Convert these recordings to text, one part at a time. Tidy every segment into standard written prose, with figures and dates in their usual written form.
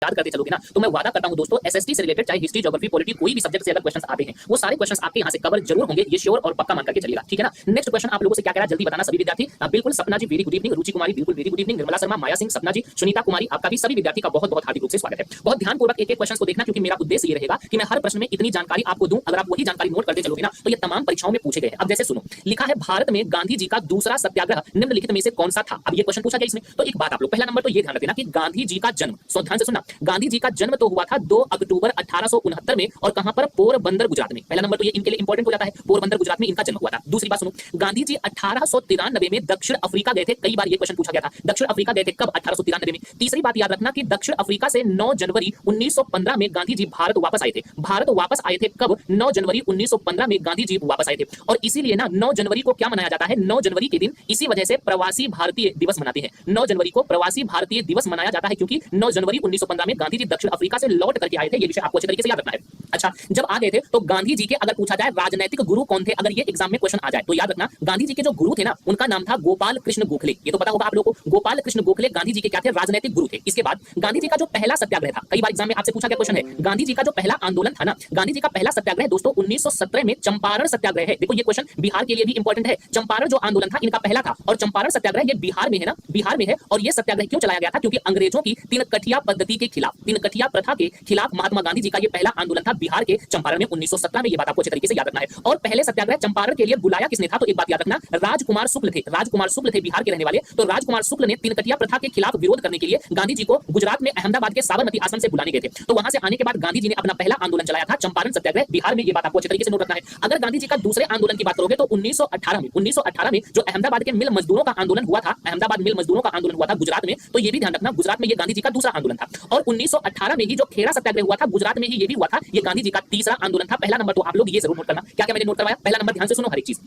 याद करते चलोगे ना तो मैं वादा करता हूं दोस्तों एसएसटी से रिलेटेड चाहे हिस्ट्री ज्योग्राफी पॉलिटी कोई भी सब्जेक्ट से अगर क्वेश्चंस आते हैं वो सारे क्वेश्चंस आपके यहां से कवर जरूर होंगे, ये श्योर और पक्का मान करके चलिएगा, ठीक है ना। नेक्स्ट क्वेश्चन आप लोगों से क्या कह रहा है जल्दी बताना सभी विद्यार्थी। बिल्कुल Sapna ji very good evening, Ruchi Kumari बिल्कुल very good evening, Nirmala Sharma, Maya Singh, Sapna ji, Sunita कुमारी, आपका भी सभी विद्यार्थी का बहुत बहुत हार्दिक रूप से स्वागत है। बहुत ध्यानपूर्वक एक एक क्वेश्चन को देखना क्योंकि मेरा उद्देश्य ये रहेगा कि मैं हर प्रश्न में इतनी जानकारी आपको दूं, अगर आप वही जानकारी नोट करते चलोगे ना तो ये तमाम परीक्षाओं में पूछे गए हैं। अब जैसे सुनो, लिखा है भारत में गांधी जी का दूसरा सत्याग्रह निम्नलिखित में से कौन सा था। अब ये क्वेश्चन पूछा गया इसमें, तो एक बात आप लोग पहला नंबर तो ये ध्यान रखना कि गांधी जी का जन्म, सो ध्यान से सुनना, गांधी जी का जन्म तो हुआ था 2 अक्टूबर 1869 में और कहां पर, पोरबंदर गुजरात में। पहला नंबर तो ये इनके लिए इंपॉर्टेंट हो जाता है, पोरबंदर गुजरात में इनका जन्म हुआ था। दूसरी बात सुनो, गांधी जी 1893 में दक्षिण अफ्रीका गए थे, कई बार ये क्वेश्चन पूछा गया था, दक्षिण अफ्रीका गए थे कब, 1893 में। तीसरी बात याद रखना कि दक्षिण अफ्रीका से 9 जनवरी 1915 में गांधी जी भारत वापस आए थे। भारत वापस आए थे कब, 9 जनवरी 1915 में गांधी जी वापस आए थे। और इसीलिए ना 9 जनवरी को क्या मनाया जाता है, 9 जनवरी के दिन इसी वजह से प्रवासी भारतीय दिवस मनाते हैं। 9 जनवरी को प्रवासी भारतीय दिवस मनाया जाता है क्योंकि 9 जनवरी 1915 में गांधी जी दक्षिण अफ्रीका से लौट करके आए थे। ये विषय आपको अच्छे तरीके से याद रखना है। अच्छा, जब आ गए थे तो गांधी जी के अगर पूछा जाए राजनीतिक गुरु कौन थे, अगर ये एग्जाम में क्वेश्चन आ जाए तो याद रखना गांधी जी के जो गुरु थे ना उनका नाम था गोपाल कृष्ण गोखले। ये तो पता होगा आप लोगों को, गोपाल कृष्ण गोखले गांधी जी के क्या थे, राजनीतिक गुरु थे। इसके बाद गांधी जी का जो पहला सत्याग्रह था, कई बार एग्जाम में आपसे पूछा गया क्वेश्चन है, गांधी जी का जो पहला आंदोलन था ना, गांधी जी का पहला सत्याग्रह दोस्तों 1917 में चंपारण सत्याग्रह है। देखो ये क्वेश्चन बिहार के लिए भी इंपॉर्टेंट है। चंपारण जो आंदोलन था इनका पहला था और चंपारण सत्याग्रह ये बिहार में है ना, बिहार में है। और ये सत्याग्रह क्यों चलाया गया था, क्योंकि अंग्रेजों की तीन कठिया पद्धति के खिलाफ, तीन कठिया प्रथा के खिलाफ महात्मा गांधी जी का ये पहला आंदोलन था बिहार के चंपारण में 1917 में। ये बात आपको अच्छे तरीके से याद रखना है। और पहले सत्याग्रह चंपारण के लिए बुलाया किसने था, तो एक बात याद रखना, राजकुमार शुक्ल थे। राजकुमार शुक्ल थे बिहार के रहने वाले। तो राजकुमार शुक्ल ने तीन कठिया प्रथा के खिलाफ विरोध करने के लिए गांधी जी को गुजरात में अहमदाबाद के साबरमती आश्रम से बुलाने गए थे। तो वहां से आने के बाद गांधी जी ने अपना पहला आंदोलन चलाया था चंपारण सत्याग्रह बिहार में। ये बात आपको अच्छे तरीके से नोट रखना है। अगर गांधी जी का दूसरे आंदोलन की बात करोगे तो 1918 में जो अहमदाबाद के मिल मजदूरों का आंदोलन हुआ था, अहमदाबाद मिल मजदूरों का आंदोलन हुआ था गुजरात में, तो ये भी ध्यान रखना गुजरात में ये गांधी जी का दूसरा आंदोलन था। और 1918 में ही जो खेड़ा सत्याग्रह हुआ था गुजरात में ही ये भी हुआ था, ये गांधी जी का तीसरा आंदोलन था। पहला नंबर तो आप लोग ये जरूर नोट करना, क्या क्या मैंने नोट करवाया, पहला नंबर ध्यान से सुनो हर एक चीज।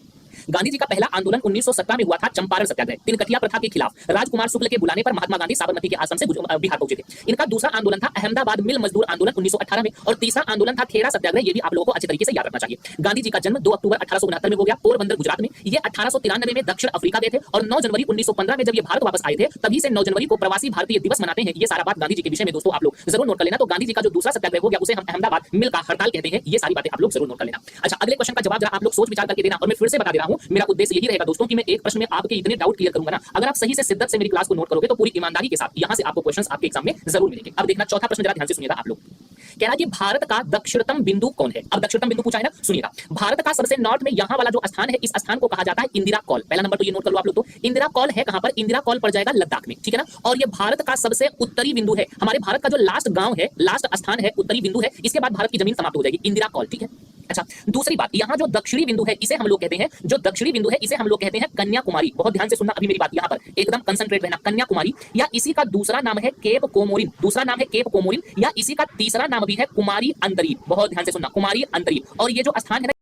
गांधी जी का पहला आंदोलन 1917 में हुआ था चंपारण सत्याग्रह, तीन कठिया प्रथा के खिलाफ। राजकुमार शुक्ल के बुलाने पर महात्मा गांधी साबरमती के आश्रम से बिहार पहुंचे थे। इनका दूसरा आंदोलन था अहमदाबाद मिल मजदूर आंदोलन 1918 में। और तीसरा आंदोलन था खेड़ा सत्याग्रह। ये भी आप लोगों को अच्छे तरीके से याद रखना चाहिए। गांधी जी का जन्म 2 अक्टूबर 1869 में हो गया पोरबंदर गुजरात में। ये 1893 में दक्षिण अफ्रीका गए थे और 9 जनवरी 1915 में जब ये भारत वापस आए थे तभी से 9 जनवरी को प्रवासी भारतीय दिवस मनाते हैं। ये सारा बात गांधी जी के विषय में दोस्तों आप लोग जरूर नोट कर लेना। तो गांधी जी का जो दूसरा सत्याग्रह हो गया उसे हम अहमदाबाद मिल का हड़ताल कहते हैं। ये सारी बातें आप लोग जरूर नोट कर लेना। अच्छा, अगले क्वेश्चन का जवाब जरा आप लोग सोच विचार करके देना। और मैं फिर से बता दे रहा हूं, मेरा उद्देश्य यही रहेगा दोस्तों कि मैं एक प्रश्न में आपके इतने डाउट क्लियर करूंगा ना, अगर आप सही से शिद्दत से मेरी क्लास को नोट करोगे तो पूरी ईमानदारी के साथ यहां से आपको क्वेश्चंस आपके एग्जाम में जरूर मिलेंगे। अब देखना चौथा प्रश्न जरा ध्यान से सुनिएगा आप लोग। कह रहा है कि भारत का दक्षिणतम बिंदु कौन है। अब दक्षिणतम बिंदु पूछा है ना, सुनिएगा। भारत का सबसे नॉर्थ में यहां वाला जो स्थान है, इस स्थान को कहा जाता है इंदिरा कॉल। पहला नंबर तो ये नोट कर लो आप लोग। तो इंदिरा कॉल है कहां पर, इंदिरा कॉल पड़ जाएगा लद्दाख में, ठीक है ना। और ये भारत का सबसे उत्तरी बिंदु है। हमारे भारत का जो लास्ट गांव है, लास्ट स्थान है, उत्तरी बिंदु है, इसके बाद भारत की जमीन समाप्त हो जाएगी, इंदिरा कॉल, ठीक है। अच्छा, दूसरी बात, यहाँ जो दक्षिणी बिंदु है इसे हम लोग कहते हैं, जो दक्षिणी बिंदु है इसे हम लोग कहते हैं कन्याकुमारी। बहुत ध्यान से सुनना अभी मेरी बात, यहाँ पर एकदम कंसंट्रेट रहना। कन्याकुमारी, या इसी का दूसरा नाम है केप कोमोरिन, दूसरा नाम है केप कोमोरिन, या इसी का तीसरा नाम भी है कुमारी अंतरीप। बहुत ध्यान से सुनना, कुमारी अंतरीप। और ये जो स्थान है